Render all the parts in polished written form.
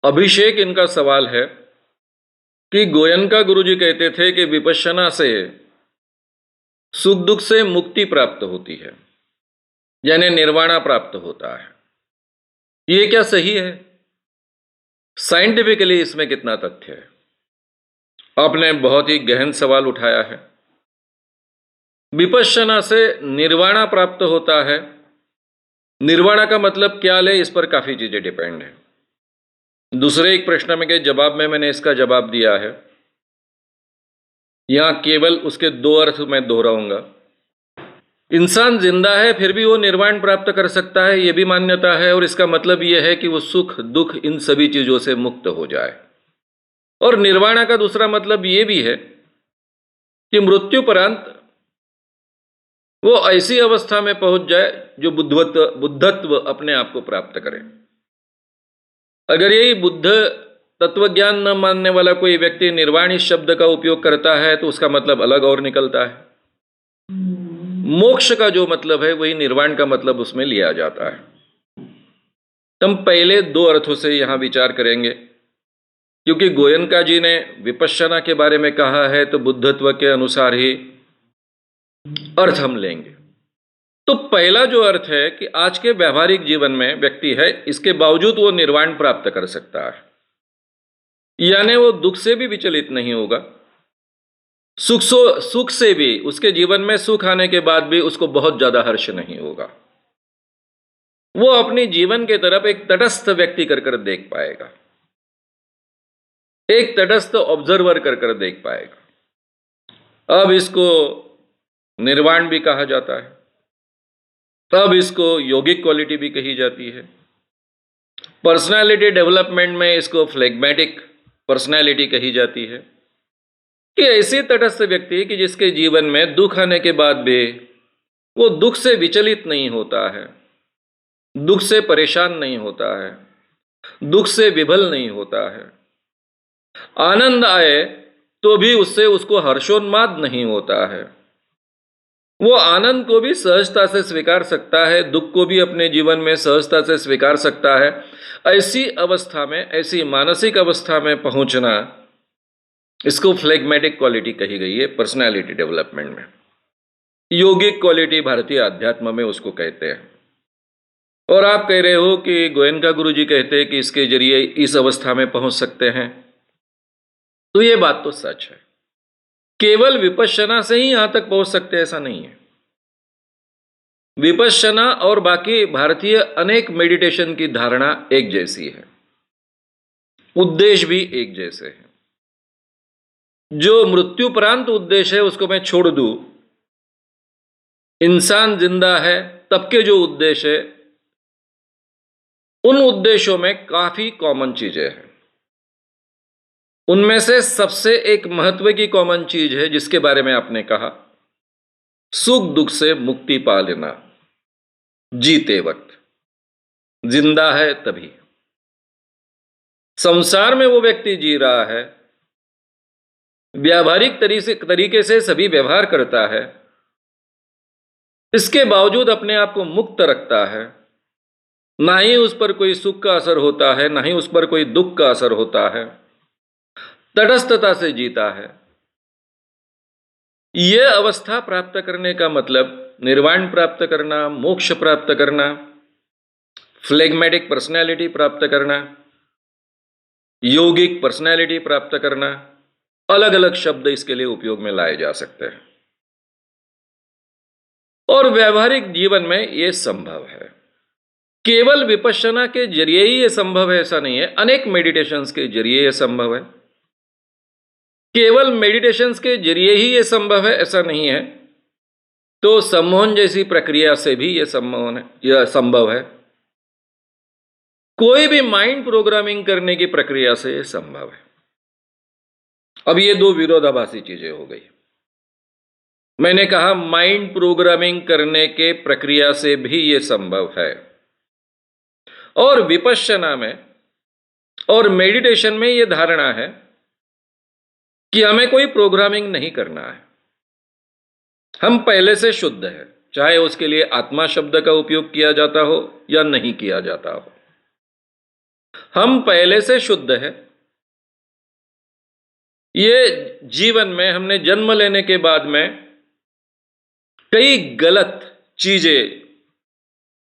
अभिषेक इनका सवाल है कि गोयनका गुरुजी कहते थे कि विपश्यना से सुख दुख से मुक्ति प्राप्त होती है, यानी निर्वाणा प्राप्त होता है। ये क्या सही है? साइंटिफिकली इसमें कितना तथ्य है? आपने बहुत ही गहन सवाल उठाया है। विपश्यना से निर्वाणा प्राप्त होता है। निर्वाणा का मतलब क्या ले, इस पर काफी चीजें डिपेंड है। दूसरे एक प्रश्न में के जवाब में मैंने इसका जवाब दिया है। यहां केवल उसके दो अर्थ मैं दोहराऊंगा। इंसान जिंदा है फिर भी वो निर्वाण प्राप्त कर सकता है, यह भी मान्यता है, और इसका मतलब यह है कि वो सुख दुख इन सभी चीजों से मुक्त हो जाए। और निर्वाणा का दूसरा मतलब यह भी है कि मृत्युपरांत वो ऐसी अवस्था में पहुंच जाए जो बुद्धत्व अपने आप को प्राप्त करे। अगर यही बुद्ध तत्वज्ञान न मानने वाला कोई व्यक्ति निर्वाण इस शब्द का उपयोग करता है तो उसका मतलब अलग और निकलता है। मोक्ष का जो मतलब है वही निर्वाण का मतलब उसमें लिया जाता है। हम पहले दो अर्थों से यहां विचार करेंगे, क्योंकि गोयनका जी ने विपश्यना के बारे में कहा है तो बुद्धत्व के अनुसार ही अर्थ हम लेंगे। तो पहला जो अर्थ है कि आज के व्यवहारिक जीवन में व्यक्ति है, इसके बावजूद वो निर्वाण प्राप्त कर सकता है, यानी वो दुख से भी विचलित नहीं होगा। सुख से भी, उसके जीवन में सुख आने के बाद भी उसको बहुत ज्यादा हर्ष नहीं होगा। वो अपनी जीवन के तरफ एक तटस्थ व्यक्ति कर देख पाएगा, एक तटस्थ ऑब्जर्वर कर देख पाएगा। अब इसको निर्वाण भी कहा जाता है, तब इसको योगिक क्वालिटी भी कही जाती है। पर्सनालिटी डेवलपमेंट में इसको फ्लेगमेटिक पर्सनालिटी कही जाती है, कि ऐसे तटस्थ व्यक्ति कि जिसके जीवन में दुख आने के बाद भी वो दुख से विचलित नहीं होता है, दुख से परेशान नहीं होता है, दुख से विभल नहीं होता है। आनंद आए तो भी उससे उसको हर्षोन्माद नहीं होता है। वो आनंद को भी सहजता से स्वीकार सकता है, दुख को भी अपने जीवन में सहजता से स्वीकार सकता है। ऐसी अवस्था में, ऐसी मानसिक अवस्था में पहुंचना, इसको फ्लेगमेटिक क्वालिटी कही गई है पर्सनालिटी डेवलपमेंट में। योगिक क्वालिटी भारतीय अध्यात्म में उसको कहते हैं। और आप कह रहे हो कि गोयनका गुरुजी कहते हैं कि इसके जरिए इस अवस्था में पहुंच सकते हैं, तो ये बात तो सच है। केवल विपश्यना से ही यहां तक पहुंच सकते ऐसा नहीं है। विपश्यना और बाकी भारतीय अनेक मेडिटेशन की धारणा एक जैसी है, उद्देश्य भी एक जैसे हैं। जो मृत्युपरांत उद्देश्य है उसको मैं छोड़ दूं, इंसान जिंदा है तब के जो उद्देश्य है, उन उद्देश्यों में काफी कॉमन चीजें हैं। उनमें से सबसे एक महत्व की कॉमन चीज है जिसके बारे में आपने कहा, सुख दुख से मुक्ति पा लेना जीते वक्त, जिंदा है तभी। संसार में वो व्यक्ति जी रहा है, व्यावहारिक तरीके से सभी व्यवहार करता है, इसके बावजूद अपने आप को मुक्त रखता है। ना ही उस पर कोई सुख का असर होता है, ना ही उस पर कोई दुख का असर होता है, तटस्थता से जीता है। यह अवस्था प्राप्त करने का मतलब निर्वाण प्राप्त करना, मोक्ष प्राप्त करना, फ्लेगमेटिक पर्सनैलिटी प्राप्त करना, योगिक पर्सनैलिटी प्राप्त करना, अलग अलग शब्द इसके लिए उपयोग में लाए जा सकते हैं। और व्यवहारिक जीवन में यह संभव है। केवल विपश्यना के जरिए ही यह संभव है ऐसा नहीं है, अनेक मेडिटेशंस के जरिए यह संभव है। केवल मेडिटेशंस के जरिए ही यह संभव है ऐसा नहीं है, तो सम्मोहन जैसी प्रक्रिया से भी यह संभव है। कोई भी माइंड प्रोग्रामिंग करने की प्रक्रिया से यह संभव है। अब ये दो विरोधाभासी चीजें हो गई। मैंने कहा माइंड प्रोग्रामिंग करने के प्रक्रिया से भी यह संभव है, और विपश्यना में और मेडिटेशन में यह धारणा है कि हमें कोई प्रोग्रामिंग नहीं करना है। हम पहले से शुद्ध हैं, चाहे उसके लिए आत्मा शब्द का उपयोग किया जाता हो या नहीं किया जाता हो। हम पहले से शुद्ध है। ये जीवन में हमने जन्म लेने के बाद में कई गलत चीजें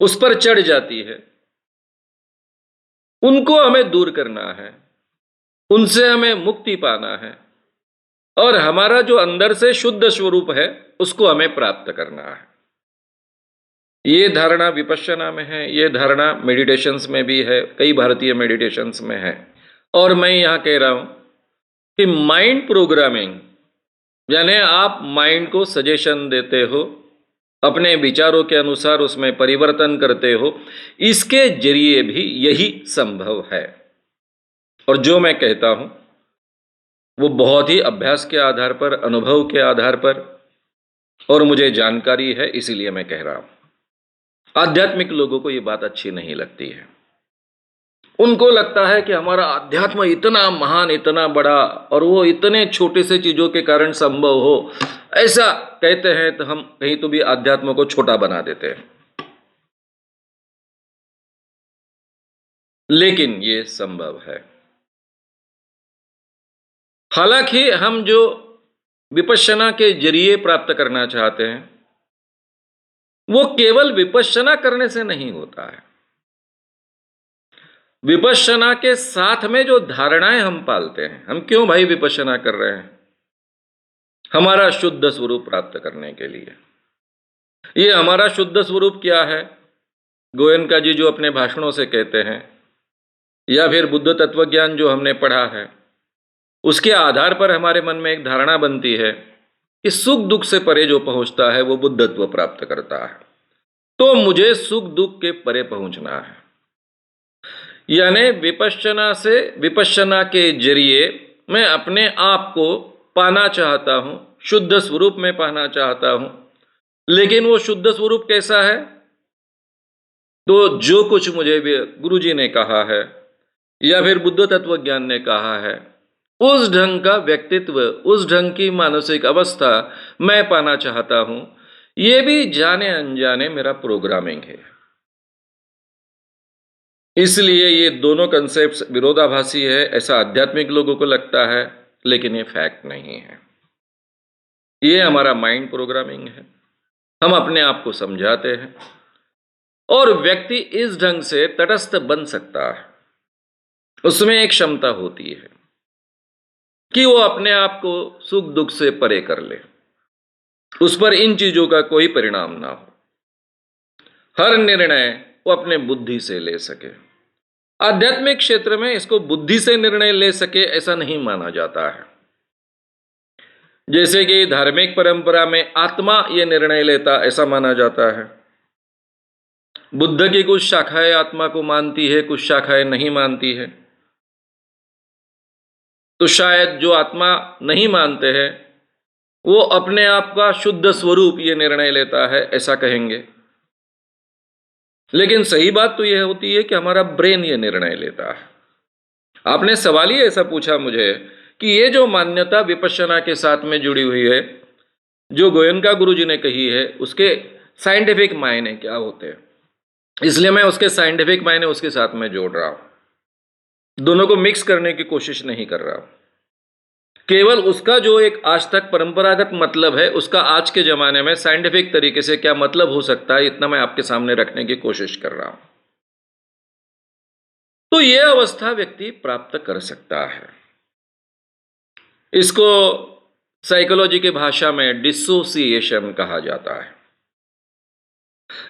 उस पर चढ़ जाती है, उनको हमें दूर करना है, उनसे हमें मुक्ति पाना है और हमारा जो अंदर से शुद्ध स्वरूप है उसको हमें प्राप्त करना है। ये धारणा विपश्यना में है, ये धारणा मेडिटेशंस में भी है, कई भारतीय मेडिटेशंस में है। और मैं यहाँ कह रहा हूँ कि माइंड प्रोग्रामिंग यानी आप माइंड को सजेशन देते हो, अपने विचारों के अनुसार उसमें परिवर्तन करते हो, इसके जरिए भी यही संभव है। और जो मैं कहता हूं वो बहुत ही अभ्यास के आधार पर, अनुभव के आधार पर, और मुझे जानकारी है, इसीलिए मैं कह रहा हूं। आध्यात्मिक लोगों को ये बात अच्छी नहीं लगती है। उनको लगता है कि हमारा अध्यात्म इतना महान, इतना बड़ा, और वो इतने छोटे से चीजों के कारण संभव हो, ऐसा कहते हैं तो हम कहीं तो भी अध्यात्म को छोटा बना देते हैं। लेकिन ये संभव है। हालांकि हम जो विपश्यना के जरिए प्राप्त करना चाहते हैं वो केवल विपश्यना करने से नहीं होता है। विपश्यना के साथ में जो धारणाएं हम पालते हैं, हम क्यों भाई विपश्यना कर रहे हैं? हमारा शुद्ध स्वरूप प्राप्त करने के लिए। ये हमारा शुद्ध स्वरूप क्या है? गोयनका जी जो अपने भाषणों से कहते हैं, या फिर बुद्ध तत्वज्ञान जो हमने पढ़ा है, उसके आधार पर हमारे मन में एक धारणा बनती है कि सुख दुख से परे जो पहुंचता है वो बुद्धत्व प्राप्त करता है। तो मुझे सुख दुख के परे पहुंचना है, यानी विपश्यना से, विपश्यना के जरिए मैं अपने आप को पाना चाहता हूं, शुद्ध स्वरूप में पाना चाहता हूं। लेकिन वो शुद्ध स्वरूप कैसा है? तो जो कुछ मुझे गुरुजी ने कहा है या फिर बुद्ध तत्वज्ञान ने कहा है, उस ढंग का व्यक्तित्व, उस ढंग की मानसिक अवस्था मैं पाना चाहता हूं। ये भी जाने अनजाने मेरा प्रोग्रामिंग है। इसलिए ये दोनों कंसेप्ट्स विरोधाभासी है, ऐसा आध्यात्मिक लोगों को लगता है, लेकिन ये फैक्ट नहीं है। ये हमारा माइंड प्रोग्रामिंग है। हम अपने आप को समझाते हैं और व्यक्ति इस ढंग से तटस्थ बन सकता है। उसमें एक क्षमता होती है कि वो अपने आप को सुख दुख से परे कर ले, उस पर इन चीजों का कोई परिणाम ना हो, हर निर्णय वो अपने बुद्धि से ले सके। आध्यात्मिक क्षेत्र में इसको बुद्धि से निर्णय ले सके ऐसा नहीं माना जाता है। जैसे कि धार्मिक परंपरा में आत्मा ये निर्णय लेता ऐसा माना जाता है। बुद्ध की कुछ शाखाएं आत्मा को मानती है, कुछ शाखाएं नहीं मानती है। तो शायद जो आत्मा नहीं मानते हैं वो अपने आप का शुद्ध स्वरूप ये निर्णय लेता है ऐसा कहेंगे। लेकिन सही बात तो यह होती है कि हमारा ब्रेन ये निर्णय लेता है। आपने सवाल ही ऐसा पूछा मुझे कि ये जो मान्यता विपश्यना के साथ में जुड़ी हुई है, जो गोयनका गुरुजी ने कही है, उसके साइंटिफिक मायने क्या होते हैं, इसलिए मैं उसके साइंटिफिक मायने उसके साथ में जोड़ रहा हूं। दोनों को मिक्स करने की कोशिश नहीं कर रहा हूं। केवल उसका जो एक आज तक परंपरागत मतलब है, उसका आज के जमाने में साइंटिफिक तरीके से क्या मतलब हो सकता है, इतना मैं आपके सामने रखने की कोशिश कर रहा हूं। तो यह अवस्था व्यक्ति प्राप्त कर सकता है। इसको साइकोलॉजी की भाषा में डिसोसिएशन कहा जाता है।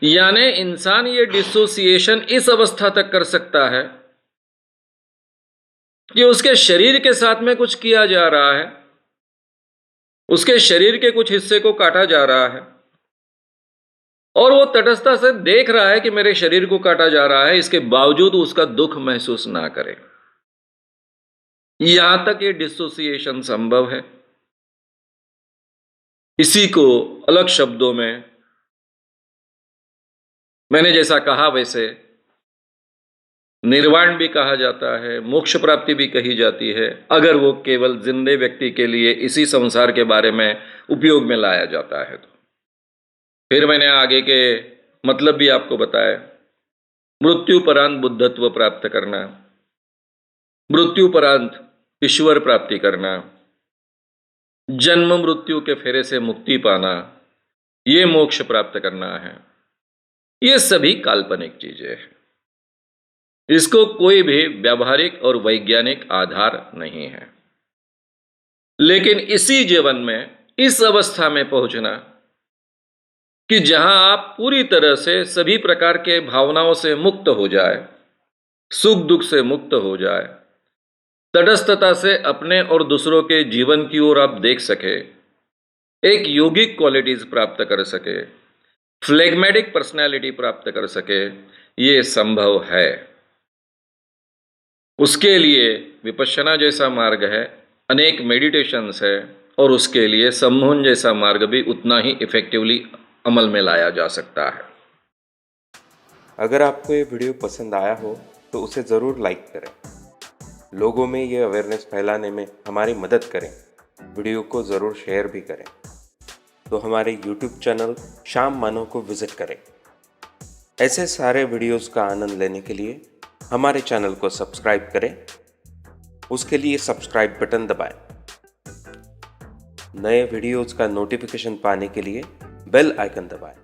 यानी इंसान ये डिसोसिएशन इस अवस्था तक कर सकता है कि उसके शरीर के साथ में कुछ किया जा रहा है, उसके शरीर के कुछ हिस्से को काटा जा रहा है और वो तटस्थता से देख रहा है कि मेरे शरीर को काटा जा रहा है, इसके बावजूद उसका दुख महसूस ना करे। यहां तक ये डिसोसिएशन संभव है। इसी को अलग शब्दों में मैंने जैसा कहा वैसे निर्वाण भी कहा जाता है, मोक्ष प्राप्ति भी कही जाती है, अगर वो केवल जिंदे व्यक्ति के लिए इसी संसार के बारे में उपयोग में लाया जाता है तो। फिर मैंने आगे के मतलब भी आपको बताया। मृत्युपरांत बुद्धत्व प्राप्त करना, मृत्युपरांत ईश्वर प्राप्ति करना, जन्म मृत्यु के फेरे से मुक्ति पाना, ये मोक्ष प्राप्त करना है, ये सभी काल्पनिक चीजें हैं। इसको कोई भी व्यावहारिक और वैज्ञानिक आधार नहीं है। लेकिन इसी जीवन में इस अवस्था में पहुंचना कि जहां आप पूरी तरह से सभी प्रकार के भावनाओं से मुक्त हो जाए, सुख दुख से मुक्त हो जाए, तटस्थता से अपने और दूसरों के जीवन की ओर आप देख सके, एक योगिक क्वालिटीज प्राप्त कर सके, फ्लेगमेटिक पर्सनैलिटी प्राप्त कर सके, ये संभव है। उसके लिए विपश्यना जैसा मार्ग है, अनेक मेडिटेशंस है, और उसके लिए सम्मोहन जैसा मार्ग भी उतना ही इफेक्टिवली अमल में लाया जा सकता है। अगर आपको ये वीडियो पसंद आया हो तो उसे ज़रूर लाइक करें, लोगों में ये अवेयरनेस फैलाने में हमारी मदद करें, वीडियो को ज़रूर शेयर भी करें। तो हमारे YouTube चैनल श्याम मानव को विज़िट करें। ऐसे सारे वीडियोस का आनंद लेने के लिए हमारे चैनल को सब्सक्राइब करें, उसके लिए सब्सक्राइब बटन दबाएं। नए वीडियोस का नोटिफिकेशन पाने के लिए बेल आइकन दबाएं।